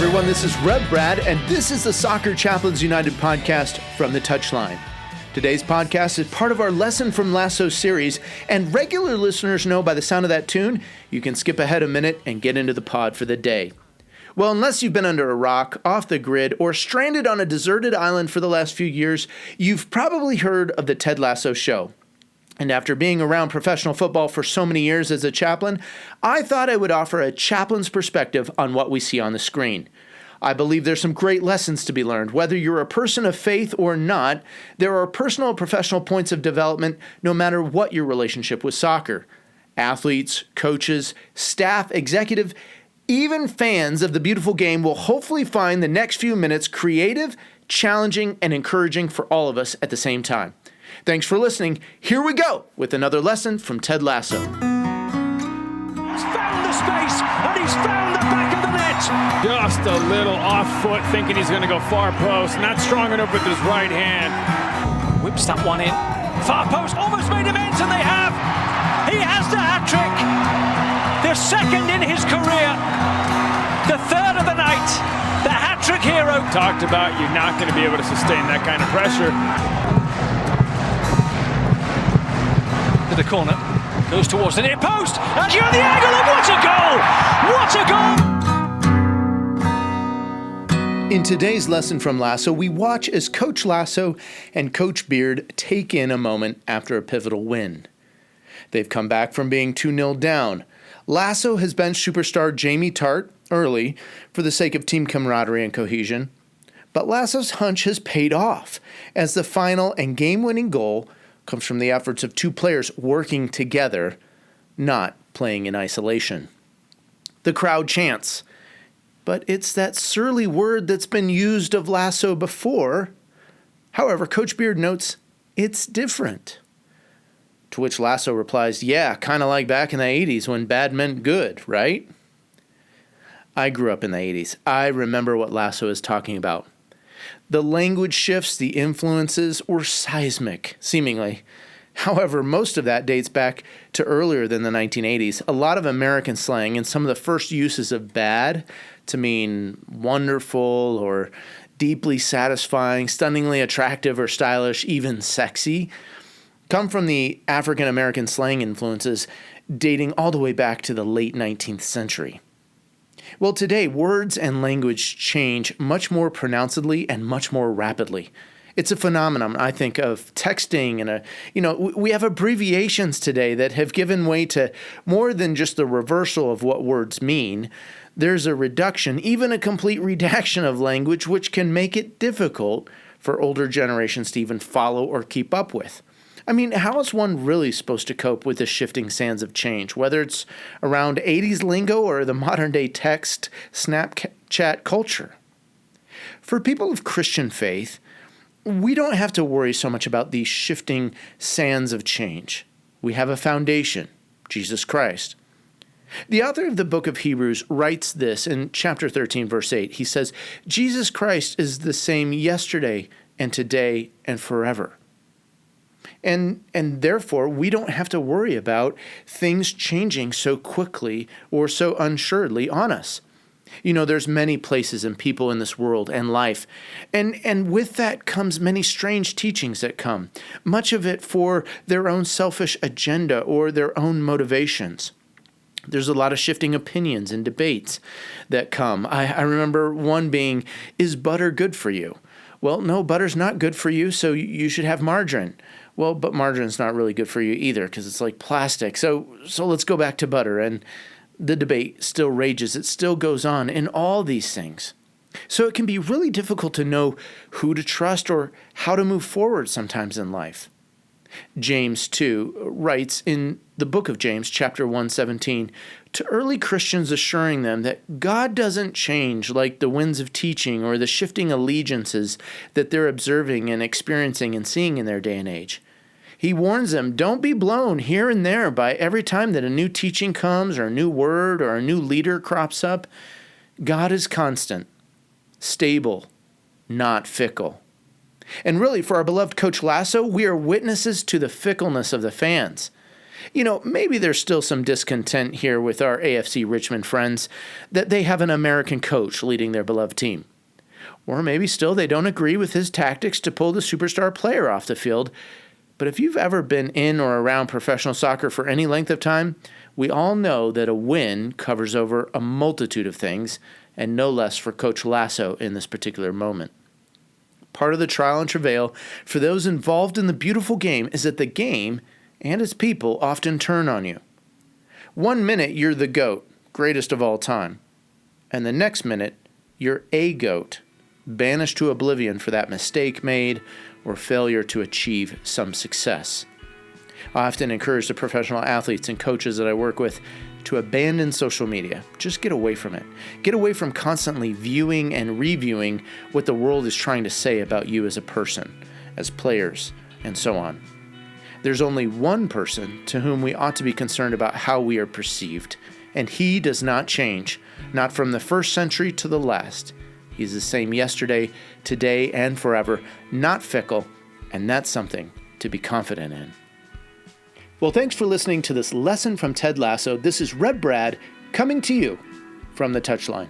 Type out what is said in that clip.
everyone. This is Rev Brad, and this is the Soccer Chaplains United podcast from the Touchline. Today's podcast is part of our Lesson from Lasso series, and regular listeners know by the sound of that tune, you can skip ahead a minute and get into the pod for the day. Well, unless you've been under a rock, off the grid, or stranded on a deserted island for the last few years, you've probably heard of the Ted Lasso show. And after being around professional football for so many years as a chaplain, I thought I would offer a chaplain's perspective on what we see on the screen. I believe there's some great lessons to be learned. Whether you're a person of faith or not, there are personal and professional points of development no matter what your relationship with soccer. Athletes, coaches, staff, executive, even fans of the beautiful game will hopefully find the next few minutes creative, challenging, and encouraging for all of us at the same time. Thanks for listening. Here we go with another lesson from Ted Lasso. He's found the space and he's found the back of the net. Just a little off foot, thinking he's going to go far post. Not strong enough with his right hand. Whips that one in. Far post, almost made him ends, and they have. He has the hat-trick. The second in his career. The third of the night. The hat-trick hero. Talked about you're not going to be able to sustain that kind of pressure. To the corner, goes towards the near post, and you're on the angle, and what a goal! In today's lesson from Lasso, we watch as Coach Lasso and Coach Beard take in a moment after a pivotal win. They've come back from being 2-0 down. Lasso has benched superstar Jamie Tart early for the sake of team camaraderie and cohesion. But Lasso's hunch has paid off as the final and game-winning goal comes from the efforts of two players working together, not playing in isolation. The crowd chants, but it's that surly word that's been used of Lasso before. However, Coach Beard notes it's different. To which Lasso replies, yeah, kind of like back in the 80s when bad meant good, right? I grew up in the 80s. I remember what Lasso is talking about. The language shifts, the influences were seismic, seemingly. However, most of that dates back to earlier than the 1980s. A lot of American slang and some of the first uses of bad to mean wonderful or deeply satisfying, stunningly attractive or stylish, even sexy, come from the African American slang influences dating all the way back to the late 19th century. Well, today, words and language change much more pronouncedly and much more rapidly. It's a phenomenon, I think, of texting and we have abbreviations today that have given way to more than just the reversal of what words mean. There's a reduction, even a complete redaction of language, which can make it difficult for older generations to even follow or keep up with. I mean, how is one really supposed to cope with the shifting sands of change, whether it's around 80s lingo or the modern-day text, Snapchat culture? For people of Christian faith, we don't have to worry so much about these shifting sands of change. We have a foundation, Jesus Christ. The author of the book of Hebrews writes this in chapter 13, verse 8. He says, Jesus Christ is the same yesterday and today and forever. And therefore, we don't have to worry about things changing so quickly or so unsuredly on us. You know, there's many places and people in this world and life. And with that comes many strange teachings that come, much of it for their own selfish agenda or their own motivations. There's a lot of shifting opinions and debates that come. I remember one being, is butter good for you? Well, no, butter's not good for you, so you should have margarine. Well, but margarine's not really good for you either because it's like plastic. So let's go back to butter. And the debate still rages. It still goes on in all these things. So it can be really difficult to know who to trust or how to move forward sometimes in life. James 2 writes in the book of James, chapter 1:17, to early Christians assuring them that God doesn't change like the winds of teaching or the shifting allegiances that they're observing and experiencing and seeing in their day and age. He warns them, don't be blown here and there by every time that a new teaching comes or a new word or a new leader crops up. God is constant, stable, not fickle. And really, for our beloved Coach Lasso, we are witnesses to the fickleness of the fans. Maybe there's still some discontent here with our AFC Richmond friends that they have an American coach leading their beloved team. Or maybe still they don't agree with his tactics to pull the superstar player off the field. But if you've ever been in or around professional soccer for any length of time, we all know that a win covers over a multitude of things, and no less for Coach Lasso in this particular moment. Part of the trial and travail for those involved in the beautiful game is that the game and its people often turn on you. 1 minute you're the GOAT, greatest of all time, and the next minute you're a GOAT, banished to oblivion for that mistake made or failure to achieve some success. I often encourage the professional athletes and coaches that I work with to abandon social media. Just get away from it. Get away from constantly viewing and reviewing what the world is trying to say about you as a person, as players, and so on. There's only one person to whom we ought to be concerned about how we are perceived, and he does not change, not from the first century to the last. He's the same yesterday, today, and forever, not fickle, and that's something to be confident in. Well, thanks for listening to this lesson from Ted Lasso. This is Rev Brad coming to you from the touchline.